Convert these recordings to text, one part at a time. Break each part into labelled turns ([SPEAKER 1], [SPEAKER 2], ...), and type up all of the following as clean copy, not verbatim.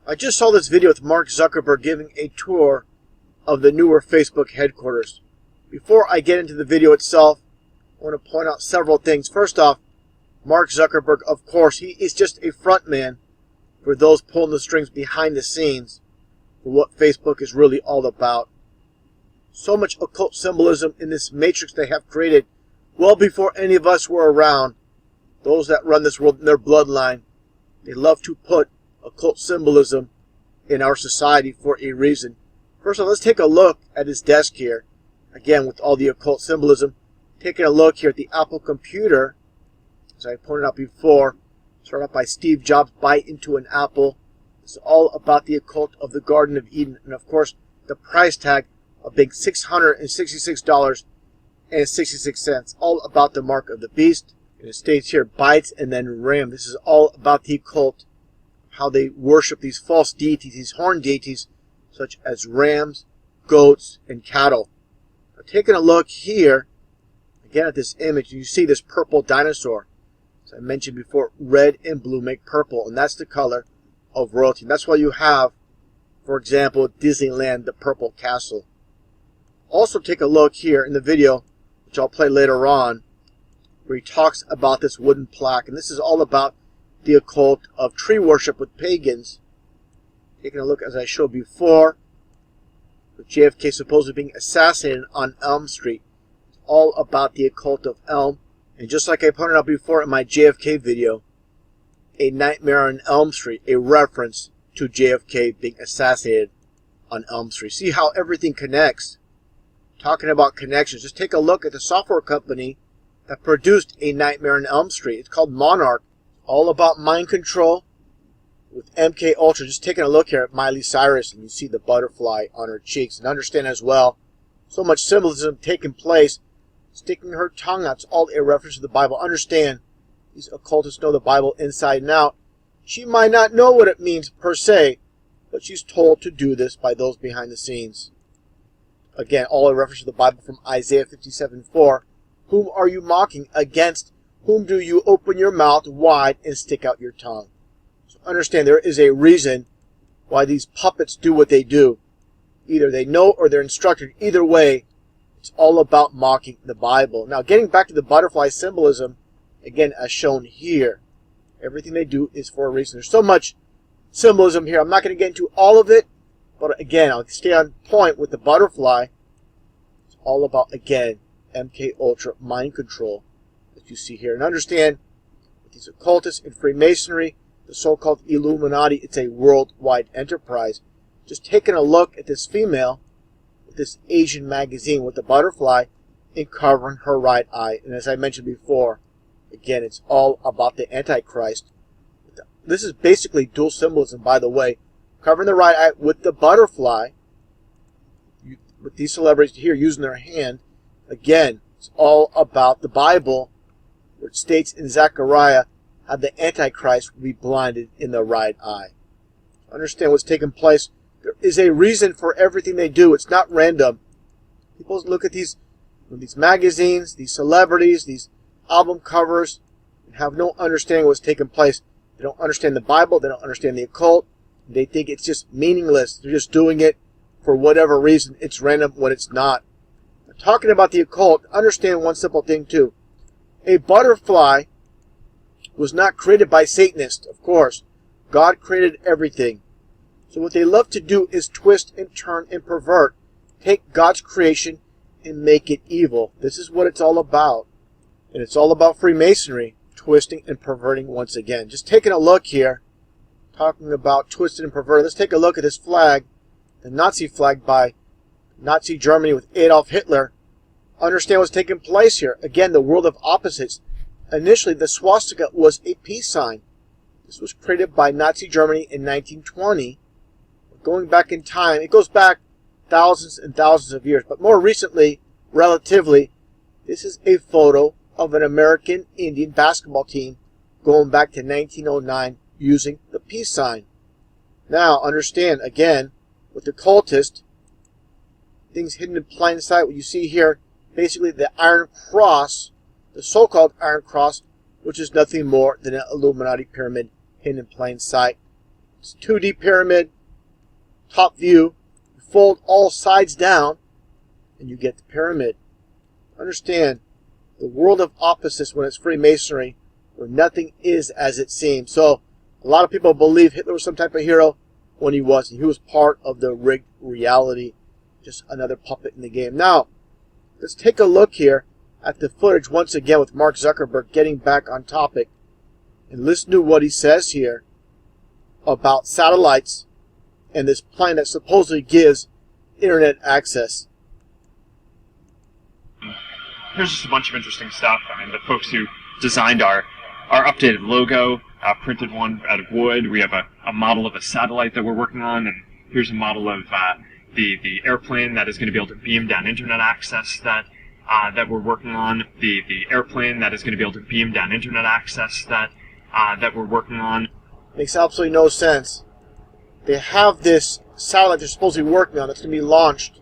[SPEAKER 1] I just saw this video with Mark Zuckerberg giving a tour of the newer Facebook headquarters. Before I get into the video itself, I want to point out several things. First off, Mark Zuckerberg, of course, he is just a front man for those pulling the strings behind the scenes for what Facebook is really all about. So much occult symbolism in this matrix they have created well before any of us were around. Those that run this world in their bloodline, they love to put occult symbolism in our society for a reason. First of all, let's take a look at his desk here. Again, with all the occult symbolism. Taking a look here at the Apple computer, as I pointed out before, started out by Steve Jobs' bite into an apple. It's all about the occult of the Garden of Eden. And of course, the price tag, a big $666.66. All about the mark of the beast. And it states here, bites and then ram. This is all about the occult, how they worship these false deities, these horned deities, such as rams, goats, and cattle. Now, taking a look here, again at this image, you see this purple dinosaur. As I mentioned before, red and blue make purple, and that's the color of royalty. And that's why you have, for example, Disneyland, the Purple Castle. Also take a look here in the video, which I'll play later on, where he talks about this wooden plaque. And this is all about the occult of tree worship with pagans. Taking a look, as I showed before, with JFK supposedly being assassinated on Elm Street. It's all about the occult of Elm. And just like I pointed out before in my JFK video, A Nightmare on Elm Street, a reference to JFK being assassinated on Elm Street. See how everything connects. Talking about connections, just take a look at the software company that produced A Nightmare on Elm Street. It's called Monarch. All about mind control with MK Ultra. Just taking a look here at Miley Cyrus, and you see the butterfly on her cheeks. And understand as well, so much symbolism taking place, sticking her tongue out. It's all a reference to the Bible. Understand, these occultists know the Bible inside and out. She might not know what it means per se, but she's told to do this by those behind the scenes. Again, all a reference to the Bible from Isaiah 57:4. Whom are you mocking? Against whom do you open your mouth wide and stick out your tongue? So understand, there is a reason why these puppets do what they do. Either they know or they're instructed. Either way, it's all about mocking the Bible. Now, getting back to the butterfly symbolism, again, as shown here, everything they do is for a reason. There's so much symbolism here. I'm not going to get into all of it, but again, I'll stay on point with the butterfly. It's all about, again, MK Ultra mind control that you see here. And understand, with these occultists and Freemasonry, the so-called Illuminati, it's a worldwide enterprise. Just taking a look at this female with this Asian magazine with the butterfly and covering her right eye. And as I mentioned before, again, it's all about the Antichrist. This is basically dual symbolism, by the way. Covering the right eye with the butterfly, with these celebrities here using their hand. Again, it's all about the Bible, where it states in Zechariah how the Antichrist will be blinded in the right eye. Understand what's taking place. There is a reason for everything they do. It's not random. People look at these magazines, these celebrities, these album covers, and have no understanding of what's taking place. They don't understand the Bible. They don't understand the occult. They think it's just meaningless. They're just doing it for whatever reason. It's random when it's not. Talking about the occult, understand one simple thing too. A butterfly was not created by Satanists, of course. God created everything. So what they love to do is twist and turn and pervert. Take God's creation and make it evil. This is what it's all about. And it's all about Freemasonry, twisting and perverting once again. Just taking a look here, talking about twisted and perverted. Let's take a look at this flag, the Nazi flag by Nazi Germany with Adolf Hitler. Understand what's taking place here. Again, the world of opposites. Initially, the swastika was a peace sign. This was created by Nazi Germany in 1920. Going back in time, it goes back thousands and thousands of years. But more recently, relatively, this is a photo of an American Indian basketball team going back to 1909 using the peace sign. Now, understand, again, with the cultist, things hidden in plain sight. What you see here, basically the Iron Cross, the so-called Iron Cross, which is nothing more than an Illuminati pyramid hidden in plain sight. It's 2D pyramid, top view. You fold all sides down, and you get the pyramid. Understand, the world of opposites when it's Freemasonry, where nothing is as it seems. So, a lot of people believe Hitler was some type of hero when he wasn't. He was part of the rigged reality, just another puppet in the game. Now, let's take a look here at the footage once again with Mark Zuckerberg getting back on topic. And listen to what he says here about satellites and this plan that supposedly gives internet access.
[SPEAKER 2] Here's just a bunch of interesting stuff. I mean, the folks who designed our updated logo, printed one out of wood. We have a model of a satellite that we're working on, and here's a model of the airplane that is going to be able to beam down internet access that we're working on. The airplane that is going to be able to beam down internet access that we're working on.
[SPEAKER 1] Makes absolutely no sense. They have this satellite they're supposed to be working on that's going to be launched,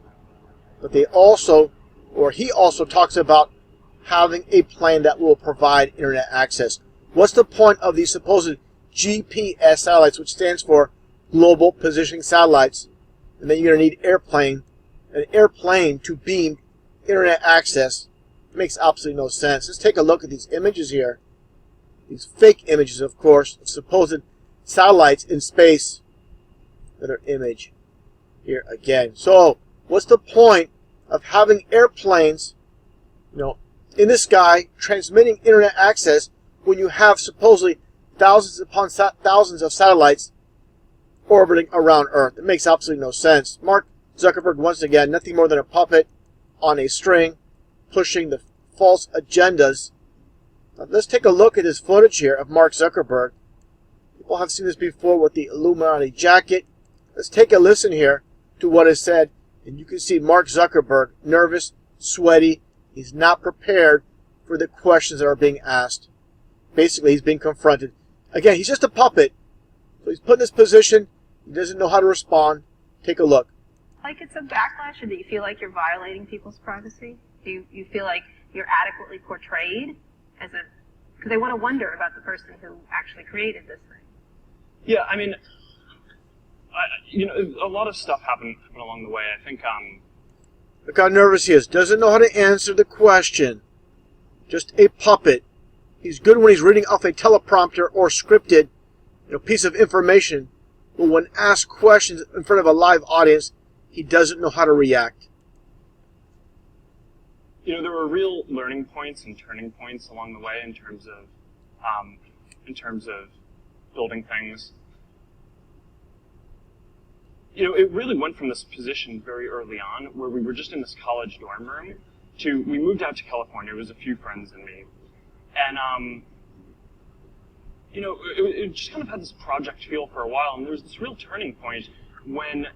[SPEAKER 1] but they also, or he also talks about having a plane that will provide internet access. What's the point of these supposed GPS satellites, which stands for Global Positioning Satellites, and then you're going to need an airplane to beam internet access? It makes absolutely no sense. Let's take a look at these images here. These fake images, of course, of supposed satellites in space. Another image here again. So, what's the point of having airplanes, in the sky transmitting internet access when you have supposedly thousands upon thousands of satellites orbiting around Earth? It makes absolutely no sense. Mark Zuckerberg, once again, nothing more than a puppet on a string, pushing the false agendas. Now, let's take a look at this footage here of Mark Zuckerberg. People have seen this before with the Illuminati jacket. Let's take a listen here to what is said. And you can see Mark Zuckerberg, nervous, sweaty. He's not prepared for the questions that are being asked. Basically, he's being confronted. Again, he's just a puppet. So he's put in this position. He doesn't know how to respond. Take a look.
[SPEAKER 3] Like it's a backlash, or do you feel like you're violating people's privacy? Do you feel like you're adequately portrayed as a... Because they want to wonder about the person who actually created this thing.
[SPEAKER 2] Yeah, I mean, a lot of stuff happened along the way. I think,
[SPEAKER 1] Look how nervous he is. Doesn't know how to answer the question. Just a puppet. He's good when he's reading off a teleprompter or scripted piece of information. But when asked questions in front of a live audience, he doesn't know how to react.
[SPEAKER 2] There were real learning points and turning points along the way in terms of building things. It really went from this position very early on, where we were just in this college dorm room, to we moved out to California. It was a few friends and me, and it just kind of had this project feel for a while. And there was this real turning point when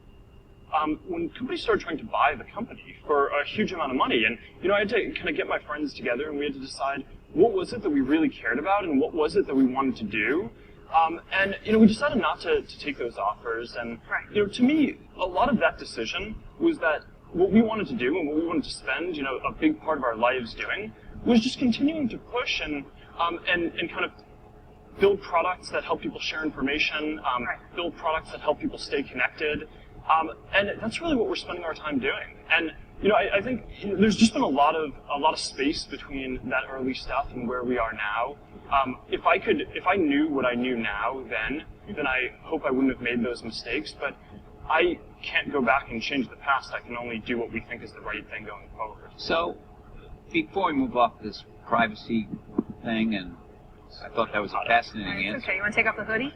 [SPEAKER 2] companies started trying to buy the company for a huge amount of money. And I had to kind of get my friends together, and we had to decide what was it that we really cared about, and what was it that we wanted to do. And we decided not to take those offers. And to me, a lot of that decision was that what we wanted to do and what we wanted to spend a big part of our lives doing was just continuing to push and kind of build products that help people share information, build products that help people stay connected. And that's really what we're spending our time doing. And I think there's just been a lot of space between that early stuff and where we are now. If I knew what I knew now then I hope I wouldn't have made those mistakes. But I can't go back and change the past. I can only do what we think is the right thing going forward.
[SPEAKER 4] So, before we move off this privacy thing, and I thought that was a fascinating answer.
[SPEAKER 3] Okay, you want to take off the hoodie?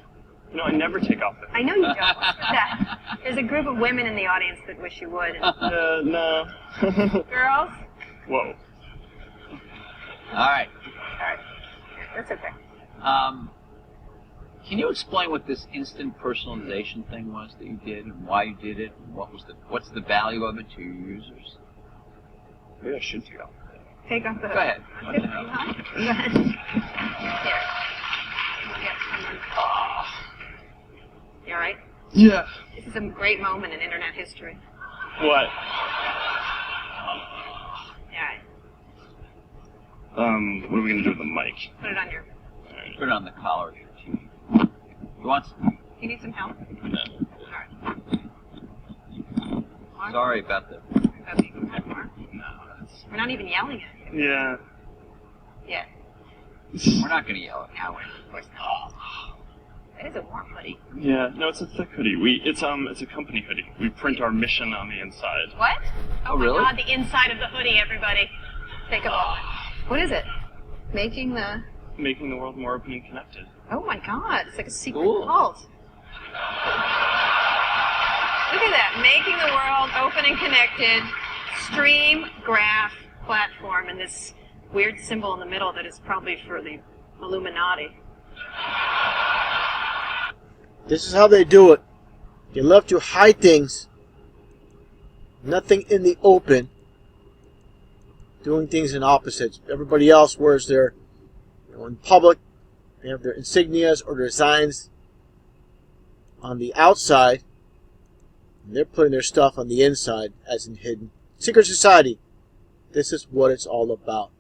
[SPEAKER 2] No, I never take off the hoodie.
[SPEAKER 3] I know you don't. There's a group of women in the audience that wish you would.
[SPEAKER 2] No.
[SPEAKER 3] Girls?
[SPEAKER 2] Whoa.
[SPEAKER 4] All right.
[SPEAKER 3] That's okay.
[SPEAKER 4] Can you explain what this instant personalization thing was that you did, and why you did it, and what's the value of it to your users?
[SPEAKER 2] Maybe I should take off.
[SPEAKER 3] Take off the hoodie.
[SPEAKER 4] Go ahead.
[SPEAKER 3] Go ahead. Here. You all right?
[SPEAKER 2] Yeah.
[SPEAKER 3] This is a great moment in internet history.
[SPEAKER 2] What?
[SPEAKER 3] Yeah.
[SPEAKER 2] What are we gonna do with the mic?
[SPEAKER 3] Put it on your...
[SPEAKER 4] Put it on the collar of your TV. You want?
[SPEAKER 3] You need some help?
[SPEAKER 2] No.
[SPEAKER 3] Alright.
[SPEAKER 4] Sorry about the.
[SPEAKER 2] No,
[SPEAKER 3] We're not even yelling at you.
[SPEAKER 2] yeah.
[SPEAKER 3] Yeah.
[SPEAKER 4] We're not going to yell at now.
[SPEAKER 3] Of course not. It is a warm hoodie.
[SPEAKER 2] Yeah, no, it's a thick hoodie. It's a company hoodie. We print our mission on the inside.
[SPEAKER 3] What?
[SPEAKER 4] Oh,
[SPEAKER 3] my
[SPEAKER 4] really?
[SPEAKER 3] God, the inside of the hoodie, everybody. Take a moment. What is it? Making the...
[SPEAKER 2] Making the world more open and connected.
[SPEAKER 3] Oh my God, it's like a secret
[SPEAKER 4] Cool.
[SPEAKER 3] cult. Look at that, making the world open and connected, stream graph platform, and this weird symbol in the middle that is probably for the Illuminati.
[SPEAKER 1] This is how they do it. They love to hide things. Nothing in the open. Doing things in opposites. Everybody else wears their, in public, they have their insignias or their signs on the outside. And they're putting their stuff on the inside, as in hidden. Secret society. This is what it's all about.